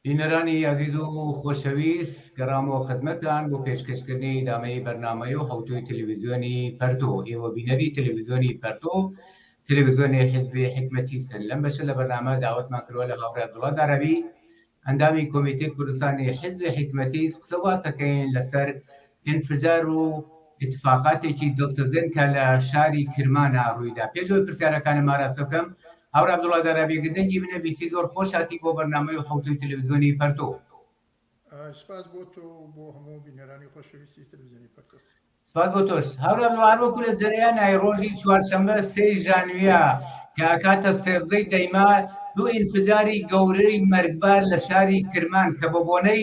بینەرانی عەزیز و خۆشەویست گەڕامەوە خزمەتتان بۆ پێشکەشکردنی دامەی بەرنامەی و هەوتوی تەلەڤیزیۆنی پەرتۆ. ئێوە بینەری تەلەڤیزیۆنی پەرتۆ تەلەڤیزیۆنی حیزبی حکمەتیستن. لەم بەشە لە بەرنامە داوەتمان کردووە لە هاوڕێ عەبدوڵڵا دارەبی ئەندامی کۆمیتەی کوردستانی حیزبی حکمەتیست قسە باسەکەین لەسەر ئینفجار و اتفاقاتێکی دڵتەزێن کە لە شاری کرمانە ڕوویدا. پێشەوەی پرسیارەکانم ئاراستە بکەم، هاوڕێ عەبدوڵڵا دارەبی گەردەنگی بنەویسی زۆر خۆش هاتی بۆ بەرنامەی و هەوتوی تەلەڤیزیۆنی پەرتۆ. سپاس بۆ تۆ بۆ هەموو بینەرانی خۆشەویستی تەلەڤیزیۆنی پەرتۆ. سپاس بۆ تۆش. هاوڕێ عەبدوڵڵا وەکو لە جەریانای ڕۆژی چوارشەممە 3 ژانویە کە ئاکاتە سێزەی دەیما دوو ئینفجاری گەورەی مەرگبار لە شاری کرمان کە بە بۆنەی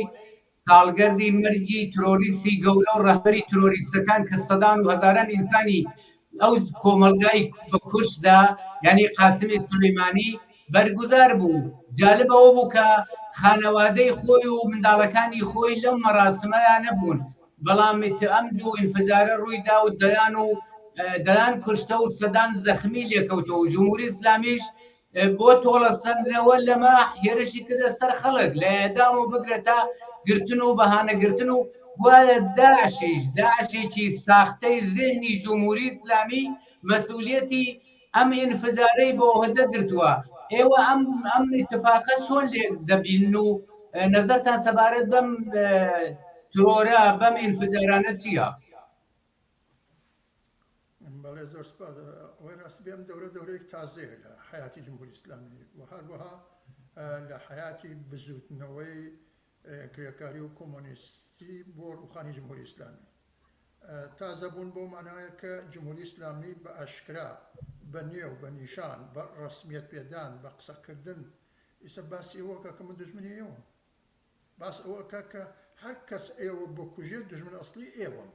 ساڵگەردی مەرجی ترۆریستی گەورە و ڕەهبەری ترۆریستەکان کە سەدان و هەزاران ئینسانی ئەو کۆمەلگای بە کوشدا یعنی قاسمی سولەیمانی بەرگوزار بوو. جالبەوە بوو کە خانەوادەی خۆی و منداڵەکانی خۆی لەو مەراسمەیە نەبوون، بەڵام ئەم دوو ئینفجارە ڕوویدا و دەیان کوشتە و سەدان زەخمی لێکەوتەوە و جمهوری ئیسلامیش بۆ تۆڵەسەندنەوە لەمە هێرشی کردە سەر خەڵک لە ئێدام و بگرە تا گرتن و بەهانەگرتن و وایە داعشێکی ساختەی ذهنی جمهوری ئیسلامی مەسئولیەتی ئەم ئینفجارەی بۆ عوهدە گرتووە. ئێوە ئەم اتفاقە چۆن لێ دەبینن و نەزەرتان سەبارەت بەم ترۆرە بەم ئینفجارانە چییە؟ بەڵێ زۆر سپاس. ئەوەی ڕاستی بێم دەورەیەک تازەیە لە حیاتی جمهوری ئیسلامی و هەروەها لە حیاتی بزوتنەوەی کرێکاری و کۆمۆنیستی بۆ ڕووخانی جمهوری ئیسلامی. تازە بوون بۆ مانایە کە جمهوری ئیسلامی بە ئاشکرا بە نێو بە نیشان بە ڕسمیەت پێدان بە قسەکردن ئیسە باسی ئەوەکە کە من دژمنی ئێوە، باس ئەوەکە کە هەر کەس ئێوە بکوژێ دژمن ئەسڵی ئێوە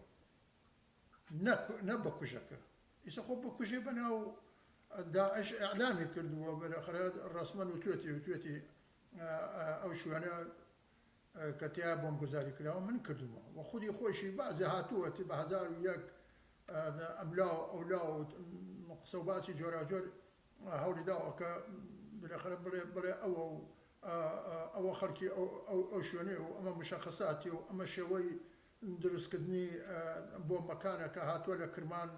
نە بە کوژەکە. ئیسە خۆ بکوژێ بەناو داعش ئەعلامی کردووە بەرەخرە ڕسمەن وتوێتی ئەو شوێنە کەتیا بۆم گوزاری کراوە من کردووە و خودی خۆشی بازی هاتووەتی بە 1001 ئەملا و ئەولا و قسە و باسی جۆراجۆر هەوڵی داوە کە بەرەخرە بڵێ ئەوە خەڵکی ئەو شوێنێ و ئەمە مشەخەساتی و ئەمە شێوەی دروستکردنی بۆ مەکانەکە هاتووە لە کرمان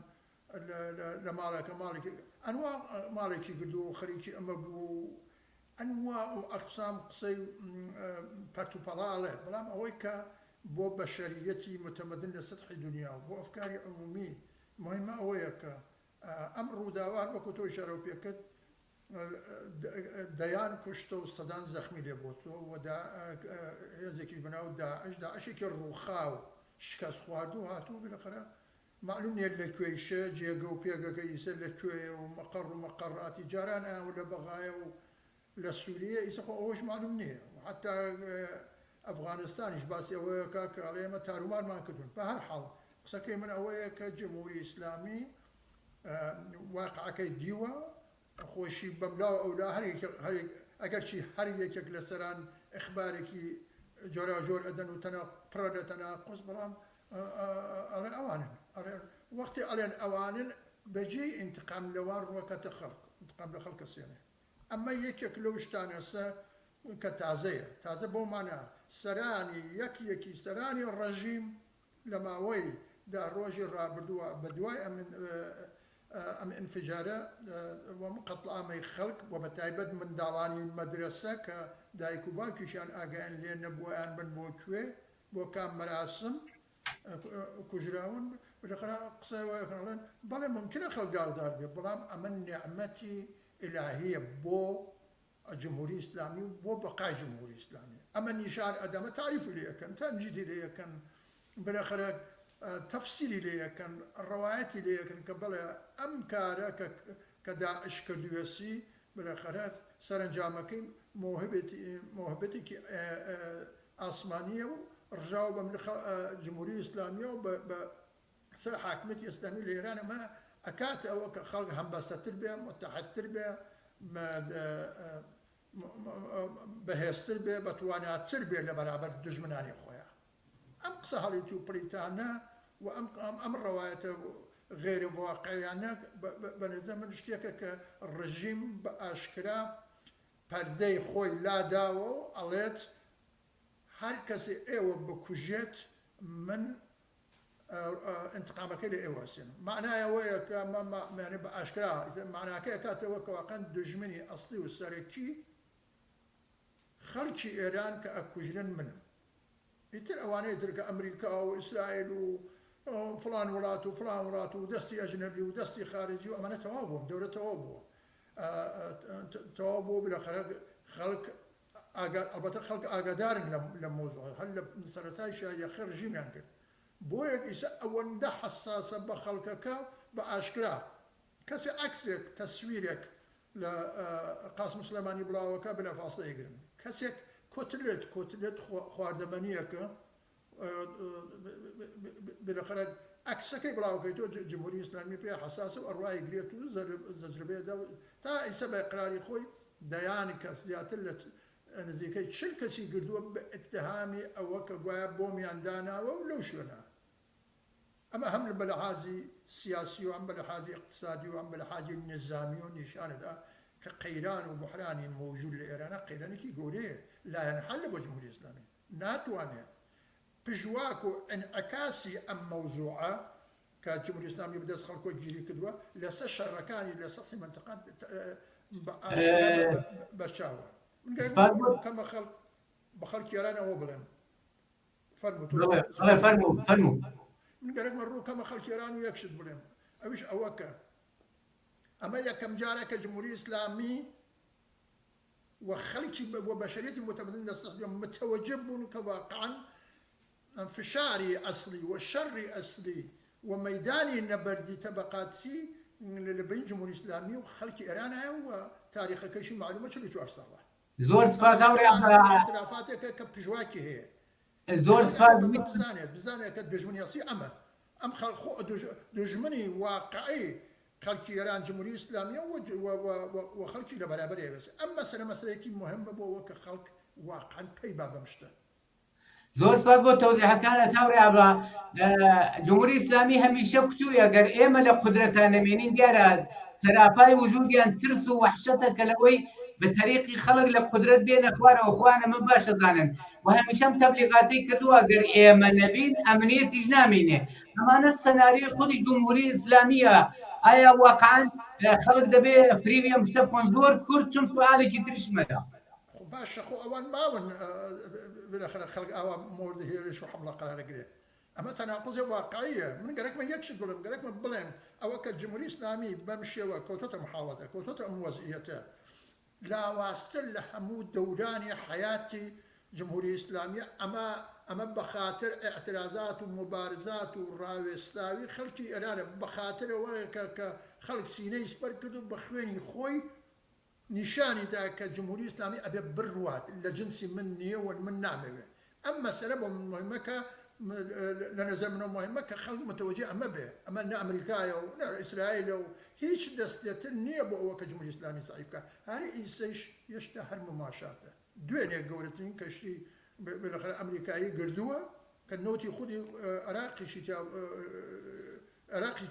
لە ماڵێکە ماڵێکی ئەنوا ماڵێکی کردو و خەریکی ئەمە بوو ئەنوا و ئەقسام قسەی پەرتوپەڵاڵێ، بەڵام ئەوەی کە بۆ بەشەریەتی متەمەدن لە سەطحی دنیا و بۆ ئەفکاری عمومی مهمە ئەوەیە کە ئەم ڕووداوان وەکو تۆ ئیشارە پێکرد دەیان کوشتە و سەدان زەخمی لێ بۆتەوە و هێزێکی بەناو داعشێکی ڕووخاو شکست خواردوو هاتووە بێخەرە معلوم نیە لەکوێیشە جێگە و پێگەکە ئیسە لەکوێیە و مەقەڕ و مەقەڕاتی جاران و لە بەغایە و لە سووریە ئیسە خۆ ئەوەش معلوم نییە. حتا ئەفغانستانیش باسی ئەوەیە کە ئەڵێمە تارومارمان کردوون. بە هەر حاڵ قسەکەی من ئەوەیە کە جمهوری ئیسلامی واقعەکەی دیوە خۆشی بەملا و ئەولا ئەگەرچی هەر یەکێک لە سەران ئەخبارێکی جۆراجۆر ئەدەن و تەنە پڕە لە تەناقوس، بەڵام ئەڵێ ئەوانن وەختی ئەڵێن ئەوانن بەجێی ئینتقام لەوان ڕوەکەتە خەڵک ئینتقام لە خەڵکە سێنێ. ئەمە یەکێک لەو شتانەسە کە تازەیە تازە بۆ مانە سەرانی یەکی سەرانی ڕەژیم لە ماوەی دا ڕۆژی ڕابردووە بە دوای ئەم ئینفجارە قەتڵعامەی خەڵک و بە تایبەت منداڵانی مەدرسە کە دایک و باوکیشیان ئاگایان لێ نەبوویان بن بۆ کوێ بۆ کام مەراسم کوژراون بەخرا قسەڵێن بەڵێ ممکنە خەڵگاودار بێ، بەڵام ئەمە نیعمەتی ئیلاهیە بۆ جمهوری ئیسلامی و بۆ بەقای جمهوری ئیسلامی. ئەمە نیشان ئەدەمە تاریفی لێ یەکەن، تەنجیدی لێ یەکەن، بەخرە تەفسیری لێ یەکەن، ڕەوایەتی لێ یەکەن کە بڵێ ئەم کارە کە داعش کردووەسی بەخرە سەرنجامەکەی موهبەتێکی ئاسمانیە و ڕژاو بە جمهوری ئیسلامیە و بە سەر حاکمەتی ئیسلامی لە ئێران ئەمە ئەکات ئەوە کە خەڵک هەمبەستەتر بێ، متحەدتر بێ، بەهێزتر بێ، بەتواناتر بێ لە بەرابەر دژمنانی خۆیان. ئەم قسە هەڵیتی و پلیتانە و ئەم ڕەوایەتە غێر واقعیانە بەنظر من شتێکە کە ڕژیم بە ئاشکرا پەردەی خۆی لاداوە و ئەڵێت هر کسی ایوه بکوژت من انتقامك لي ايواسين معناها وياك ما يعني باشكرا معناها كاتي وك واقع دجمني اصلي والسركي خلشي ايران كاكوجرن منهم يتر اواني ترك امريكا واسرائيل وفلان ولات وفلان ولات ودستي اجنبي ودستي خارجي وامانه توابهم دوله توابهم توابوا بلا خلق البته خلق اقدار للموضوع هل مسرتاي شيء خرجي يعني بويك يسأون ده حساسة بخلقك بأشكرا كسي عكسك تصويرك لقاسم سليماني بلاوكا بلا فاصلة يقرن كسي كتلت خواردمانيك بلا خرج عكسك بلاوكا تو جمهورية إسلامية بها حساسة وأرواي قريتو زجربية دا تا يسبب إقراري خوي ديانك سياتلت نزيكي شركة يقردوا باتهامي أو كقوايا بومي عندنا ولو شونا أما هم بلحاظي سياسي وعم بلحاظي اقتصادي وعم بلحاظي نظامي ونشان هذا كقيران وبحراني موجود لإيران قيران كي قوليه لا ينحل بجمهورية الإسلامية ناتوانيا بجواكو انعكاسي أم موضوعة كجمهورية الإسلامية بدأ خلقو جيري كدوا لسا شركاني لسطح منطقة بشاوة كما خلق بخلق يرانا وبلم فرموا من قالك مرو كما خلق يران ويكشد بلم اوش اوكا اما يا كم جارك جمهورية اسلامي وخلق وبشرية المتمدنين يستخدمون متوجبون كواقعا انفشاري اصلي والشر اصلي وميداني النبردي طبقات فيه اللي بين جمهورية اسلامي وخلق يران وتاريخ كل شيء معلومة شو اللي شو ارسله زور سپاس اعترافاتك كبجواكي هي زور سپاس بزانه كدجمني اصي ام خلق دجمني واقعي خلق ايران جمهوريه اسلاميه وخلق لبرابر بس اما مساله كي مهمه بو كخلق واقعا كي باب مشته زور سپاس بۆ تەوضیحەکانە تاوڕێ بە جمهوری ئیسلامی هەمیشە کوتوویە گەر ئێمە لە قودرەتە نەمێنین دیارە سەراپای وجودیان ترس و وەحشەتە کە لەوەی بە تەریقی خەڵک لە قودرەت بێنە خوارەوە خوانە من باشە زانن و هەمیشەم تەبلیغاتی کردووە گەر ئێمە نەبین ئەمنیەتیش نامێنێ ئەمانە سەناریۆی خودی جمهوری ئیسلامیە ئایا واقعاً خەڵک دەبێ فریوی ئەم شتە بخۆن زۆر کورت چون سوالێکی ترشمەدا باش اخو اوان ماون بالاخره خلق اوان مورد هيرش وحمله قرار قريه اما تناقض واقعيه من قالك ما يكشف بلم قالك ما بلم او كجمهوريه اسلامي بمشي وكوتوت محاولته كوتوت موازيته لا واستل حمود دوراني حياتي جمهوريه اسلاميه اما بخاطر اعتراضات ومبارزات وراويستاوي خلقي ايران بخاطر خلق سيني سبركدو بخويني خوي نشاني ذاك الجمهورية الإسلامية أبي بروات لجنسي مني ومن نعمة أما سلبهم مهمك لنا زمن مهمك خلق متوجه أما به أما أمريكا أو إسرائيل هيش دستيتني أبو كجمهورية الإسلامية صحيفك هاري إيش يشتهر مماشاته دوين قولتين كشتي بالآخر أمريكاي قردوها كنوتي خدي عراقي شتى عراقي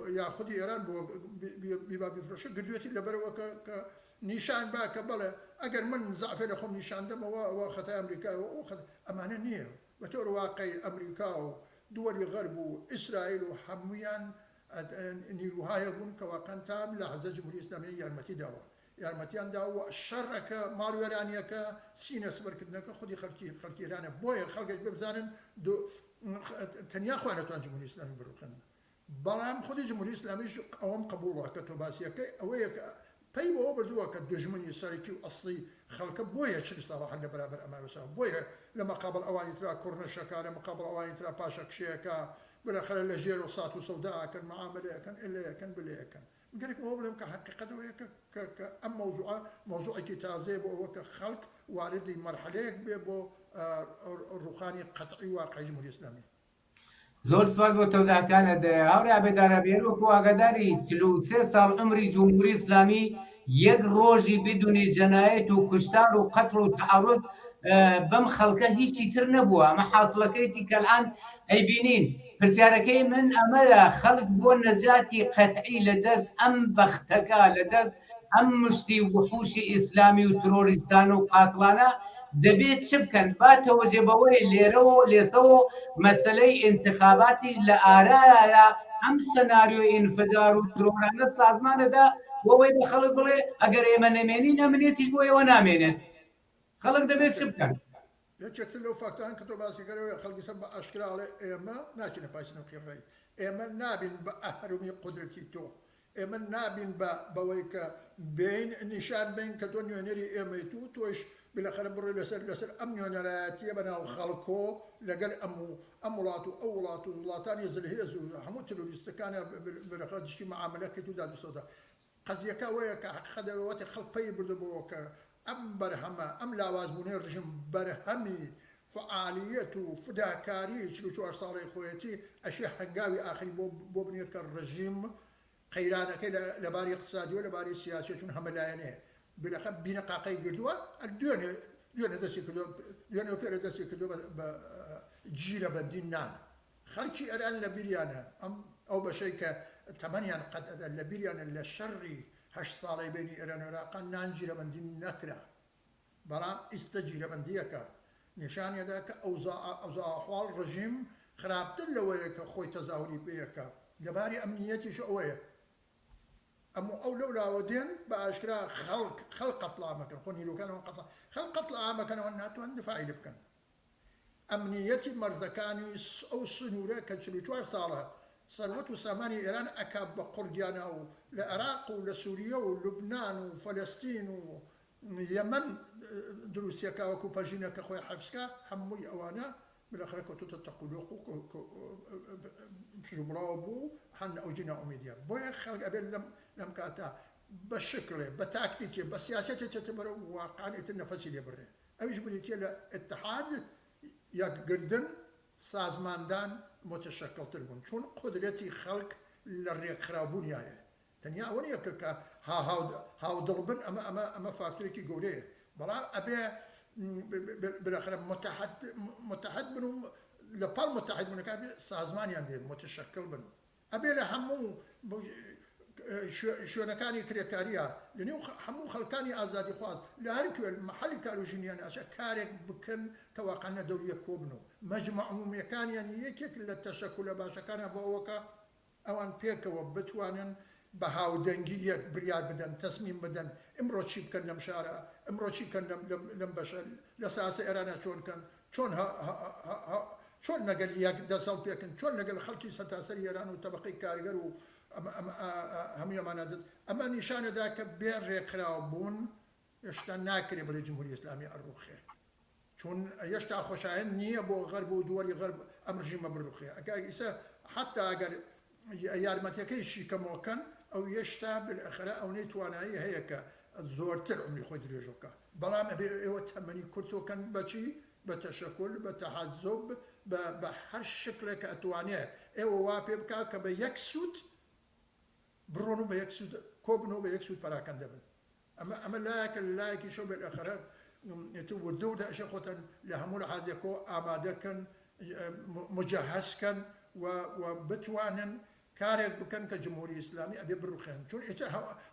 يا خدي إيران بباب فرشة قردوتي لبروا نيشان باك بلا اگر من ضعف لهم نيشان دم وخطا امريكا وخطا امانه نيه وتور واقعي امريكا ودول الغرب واسرائيل وحميان نيرو هاي بون كواقن تام لحظه جمهوريه اسلاميه يرمتي داوا يرمتيان داوا الشرك مالو يرانيك سينس بركدنك خدي خلقي ايران بوي خلق بزانن دو تنيا خوانه جمهوريه اسلاميه بروخن بلام خدي جمهوريه اسلاميه اوام قبولها كتوباسيه اويك طيب هو بردوها كدجمني ساركي واصلي خلق بويا شري صراحه برابر اما وسام بويا لما قابل اواني ترى كورنشكا لما قابل اواني ترى باشا شيكا بالاخره لجيرو صاتو سوداء كان معامله كان الا كان بلا كان قال لك هو بلم كحقيقه ام موضوع كتازيب وكخلق واردي مرحله بو الروخاني قطعي واقع جمهوريه اسلاميه زۆر سوال بۆ تەوضیحەکانت هاوڕێ بێدارە بێر وەکو ئاگاداری 43 ساڵ عمری جمهوری ئیسلامی یەک ڕۆژی بدونی جەنایەت و کوشتار و قەتڵ و تەعەڕوض بەم خەڵکە هیچی تر نەبووە ئەمە حاصڵەکەیەتی کە الآن ئەیبینین پرسیارەکەی من ئەمەیە خەڵک بۆ نەجاتی قەتعی لەدەست ئەم بەختەکە لەدەست ئەم مشتی وحوشی ئیسلامی و ترۆریستان و قاتڵانە دەبێت چ بکەن باتەوە جێبەوەی لێرەوە لێسەوە مەسلەی انتخاباتیش لە ئارایە ئەم سەناریۆی ئینفجار و ترۆرانە سازمانەدا بۆەوەی بە خەڵک بڵێ ئەگەر ئێمە نەمێنین ئەمنێتیش بۆ ئێوە نامێنێت خەڵک دەبێت چ بکەن یەکێکتر لەو فاکتۆران کە تۆ باسیکەرەوەی خەڵکی سەر بە ئاشکراڵێ ئێمە ناچینە پاشنەوەی ڕێی ئێمە نابین بە ئەهەرومی قودرەتی تۆ ئێمە نابین بەوەی کە بین نیشان بین کە تۆ نوێنەری ئێمەی تۆش بالاخره بڕێ لەسەر ئەم نوێنەرایەتیە بەناو خەڵکۆ لەگەڵ ئەم وڵات و ئەو وڵات و وڵاتانی زلهێز و هەموو تروریستەکانە بەرەخە دشتی معاملەکەی و دادوسەوە قەزیەکە ئەوەیە کە حەقەدەوەتی خەڵک پێی بردبووە کە ئەم بەرهەمە ئەم لاوازبوونەی ڕژیم بەرهەمی فعالیت و فداکاری 44 ساڵی خۆیەتی ئەشی هەنگاوی ئاخری بۆ بنیە کە ڕژیم قەیرانەکەی لەباری اقتصادی و لەباری سیاسی چون هەمەلایەنێ بلەخە بینە قاقەی گردووە دوێنێ دەستی کردو دوێنێ پێرە دەستی کردو بە گیرە بەندی نان خەڵکی ئەران لە بیریانە ئەو بەشەی کە تەمەنیان قەت ئەدا لە بیریانە لە شەڕی 8 ساڵی بینی ئێران و عێراق نان گیرەبەندی نەکرا بەڵام ئیستە گیرەبەندیەکە نیشانیەدا کە ئەوزا ئەحواڵ ڕژیم خراپتر لەوەیە کە خۆی تەزاوری پێیەکە لەباری ئەمنیەتیش ئەوەیە ئەو لەولاوە دێن بە ئاشکرا خەڵک قەتڵامەکەن خۆ نیرۆکانەوە خەڵک قەتڵامەکەنەوە ناتوان دفاعی لێ بکەن ئەمنیەتی مەرزەکانی ئەو سنوورە کە 44 ساڵە سەروەت و سامانی ئێران ئەکا بە قورگیانە و لە عێراق و لە سووریە و لوبنان و فەلەستین و یەمەن دروستیەکە وەکو پەژینەکە خۆی حەفسکە هەمووی ئەوانە بالاخره کەوتوتە تەقولۆق و پژوبڕاوە بوو هەن ئەو جینە ئومیدیە بۆیە خەڵک ئەبێت لەم کاتە بە شکڵێ بە تاکتیکێ بە سیاسەتێ چێتە بەرە واقعانێتر نەفەسی لێ بڕێ ئەویش بریتە لە ئتحاد یەکگردن سازماندان متشکلتر بوون چون قدرەتی خەڵک لە ڕێکخراوبوونیایە تەنیا ئەوە نییە کە هاودڵ بن ئەمە فاکتۆرێکی گەورەیە بەڵام ئەبێ بالاخره متحد بن و لەپاڵ متحد بوونەکە سازمانیان بێ متشکل بن ئەبێ لە هەموو شوێنەکانی کرێکاریە لەنێو هەموو خەڵکانی ئازادی خواست لە هەرکوێ مەحەلی کار و ژینیان ئەشە کارێک بکەن کە واقعانە دەوریە کۆبن و مەجموع عمومیەکانیان یەکێک لە تەشەکولە باشەکانە بۆ ئەوەکە ئەوان پێکەوە بتوانن بە هاودەنگی یەک بریار بدەن تەسمیم بدەن ئمڕۆ چی بکەن لەم شارە ئمڕۆ چی بکەن لەم بەشە لە ساسە ئێرانە چۆن بکەن چۆن لەگەل یەک دەسەڵ پێکن چۆن لەگەل خەڵکی سەرتاسەری ئێران و تەبەقەی کارگەر و هەموو ئەمانە ئەمە نیشانەدا کە بێ ڕێکخراو بوون هێشتا ناکرێ بڵێ جمهوری ئیسلامی ئەڕوخێ چون هێشتا خۆشایەند نییە بۆ غەرب و دووەری غەرب ئەم ڕژیمە بڕوخێ ئەگەر ئیسە حتا ئەگەر یارمەتیەکەیشی کەمەوەکەن ئەو هێشتا بالاخره ئەوەی توانایی هەیە کە زۆرتر عمری خۆی درێژەکە بەڵام ئەبێ ئێوە تەمەنی کورتۆکەن بەچی بە تەشەکل بە تەحەزب بە هەر شکلێک کە ئەتوانێت ئێوە وا پێ بکە کە بە یەک سوود بڕۆن و بە یەک سوود کۆبنەوە بە یەک سوود پەراکەندە بن ئەمە لایەکە لایەکی شەو بالاخره وردە و دەشە خۆتەن لە هەموو لەحازێکۆ ئامادەکەن مجهزکەن و بتوانن کارێک بکەن کە جمهوری ئیسلامی ئەبێ بڕوخێن چون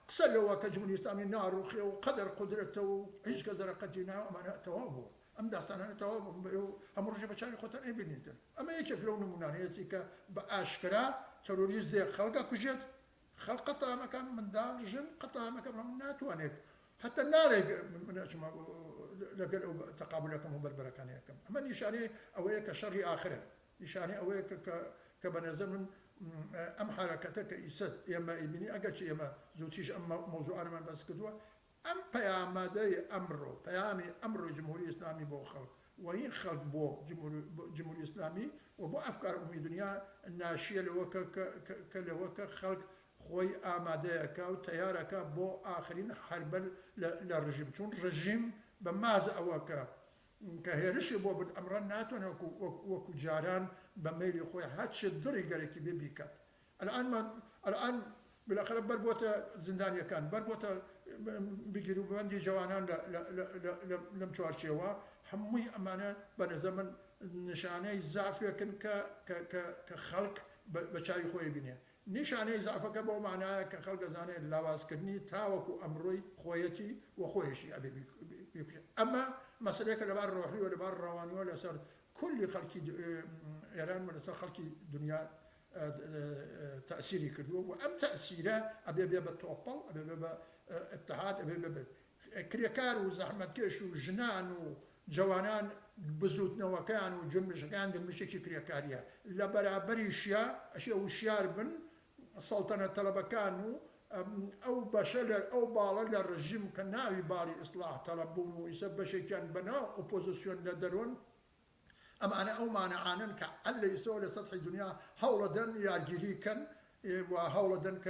قسە لەوە کە جمهوری ئیسلامی ناڕوخێ و قەدەر قودرەتە و هیچ کەس دەرەقەتی ناو ئەمانە تەواو بوو ئەم داستانانە تەواو بوو هەموو ڕۆژێ بە چاوی خۆتان ئەبینیتن ئەمە یەکێک لەو نمونانەیەتی کە بە ئاشکرا تەرۆریست دێ خەڵکە کوژێت خەڵق قەتامەکان منداڵ ژن قەتامەکە ناتوانێت حتى نالێک لەگەل ئەو تەقابلەکەم و بەربەرەکانیەکەم ئەمە نیشانەی ئەوەیە کە شەڕی ئاخرە نیشانەی ئەوەیە کە بە نەزەر من ئەم حرەکەتە کە ئیسە ئێمە ئیبینی ئەگەرچی ئێمە زووتیش ئەم مۆزوعانەمان بەس کردووە ئەم پەیامەدەی ئەمڕۆ پەیامی ئەمڕۆ جمهوری ئیسلامی بۆ خەڵک وەین خەڵک بۆ جمهوری ئیسلامی و بۆ ئەفکار عمومی دنیا ناشیە لەوە کە خەڵک خۆی ئامادەیەکە و تەیارەکە بۆ ئاخرین حربە لە ڕژیم چون ڕژیم بە مازە ئەوە کە هێرشی بۆ برد ئەمڕۆ ناتوانێت وەکو جاران بە مەیلی خۆی هەرچ دڵی گەرەکی بێ بیکات الان بالاخره بەربۆتە زیندانیەکان بەربۆتە بگیر و بەندی جوانان لەم چوارچێوە هەمووی ئەمانە بە نەزەر من نیشانەی زعفێکن کە خەڵک بە چاوی خۆی بینێ نیشانەی زعفەکە بۆ معنایە کە خەڵک دەزانێت لاوازکردنی تاوەکو ئەمڕۆی خۆیەتی و خۆیشی ئەبێ ئەمە مسألة لبار روحي ولبار رواني ولا صار كل خلقي إيران ولا صار خلقي دنيا تأثيري كدو وأم تأثيره أبي بتوبل أبي اتحاد أبي كريكار وزحمة كيش وجنان وجوانان بزوتنا وكان وجملة كان المشكلة كريكاريا لا برابر أشياء وشيار بن السلطنة طلبة كانوا أو بشلر أو بالا الرجيم كان ناوي بالي إصلاح طلبون ويسبب شيء كان بناء أوبوزيسيون ندرون أما أنا أو ما أنا عانن كعلي يسوي سطح الدنيا هولا دن يارجيري كان وهولا دن ك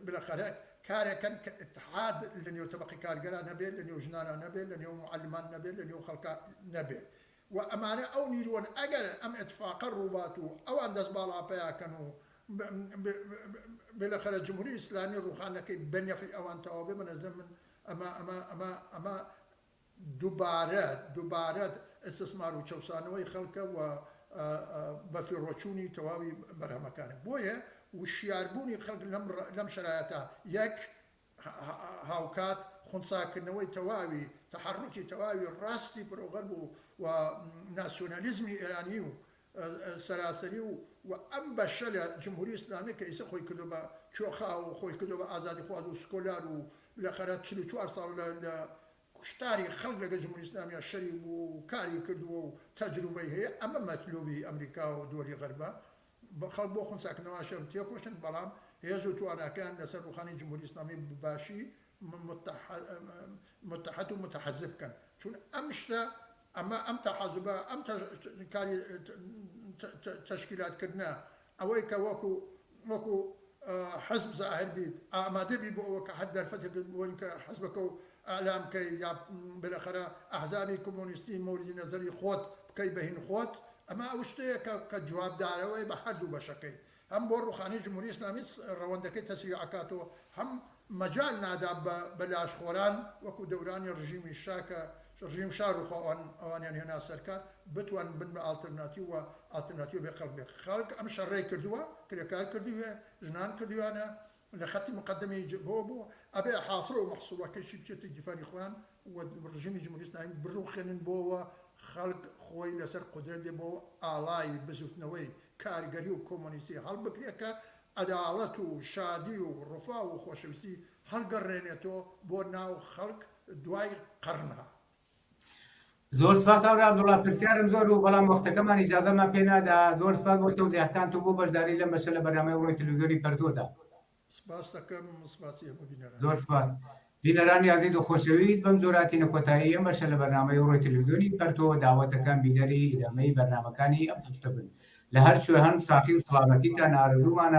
بالآخر كاره كان اتحاد لأنه تبقي كارجرا نبي لأنه جنانا نبي لأنه معلمان نبي لأنه خلق نبي وأمانة أو نيرون أجر أم اتفاق الرباطو أو عندس بالا بيا كانوا بالآخر الجمهورية الإسلامية روحانا كي بني في أوان توابي من الزمن أما دوبارات استثمار وشوسانوي خلقه و بفي روشوني توابي برها مكانه بويه وشياربوني خلق لم شرايطها يك هاوكات خنساكنوي توابي تحركي توابي راستي برو غربو وناسيوناليزمي إيرانيو سراسري وأم بشلة جمهورية إسلامية كيس خوي كدوبا شوخا وخوي كدوبا آزادي خواد وسكولار وبالآخر تشلو شوار صار ل كشتاري خلق لك الجمهورية الإسلامية الشري وكاري كردو تجربة هي أما مطلوبي أمريكا ودول غربا خلق بو خنساك نواشم تيوكوشن بلام هيزو توانا كان نسر وخاني الجمهورية الإسلامية بباشي متحد ومتحزب كان شون أمشتا أما أم تحزبا أم كاري تشكيلات كرنا أويك وكو حزب ظاهر بيت أما دبي بو كحد فتك وينك حزبك اعلام كي بالاخره احزابي كومونستي مورد نظري خوت كي بهن خوت اما اوشتي كجواب داروي بحد بشكي هم بورو خاني جمهوريه اسلاميه رواندكي تسريعاتو هم مجال نادا بلاش خوران وكو دوران الرجيم الشاكا رجيم شارخ اوان يعني هنا سركار بتوان بن الترناتيو بقلب خلق ام شري كردوا كريكار كردوا جنان كردوا انا لخطي مقدمي بوبو ابي حاصل ومحصول كل شيء بشتي جفاني اخوان والرجيم الجمهوري الاسلامي بروخن بوا خلق خوي لسر قدرت بو الاي بزوتنوي كارغري وكومونيستي هل بكريكا عدالته شادي ورفاه وخوشويستي هل قرنيتو بو ناو خلق دواي قرنها زۆر سپاس ئەوڕا عەبدوڵڵا پرسیارم زۆر و بەڵام وەختەکەمان ئیجازەمان پێ نادا زۆر سپاس بۆ تەوزیحتانتون بۆ بەشداری لەم بەشە لە بەرنامەی ڕۆی تەلەڤیزیۆنی پەرتۆدا سپاس دەکەم سپاسی هەموو بینەران زۆر سپاس بینەرانی عەزیز و خۆشەویست بەم جۆراتینە کۆتایی ئەم بەشە لە بەرنامەی ڕۆی تەلەڤیزیۆنی پەرتۆ داوەتەکان بینەری ئیدامەی بەرنامەکانی ئەم هەفتە بن لە هەر شوێ هەن ساخی و سڵامەتیتان ئارەزوومانە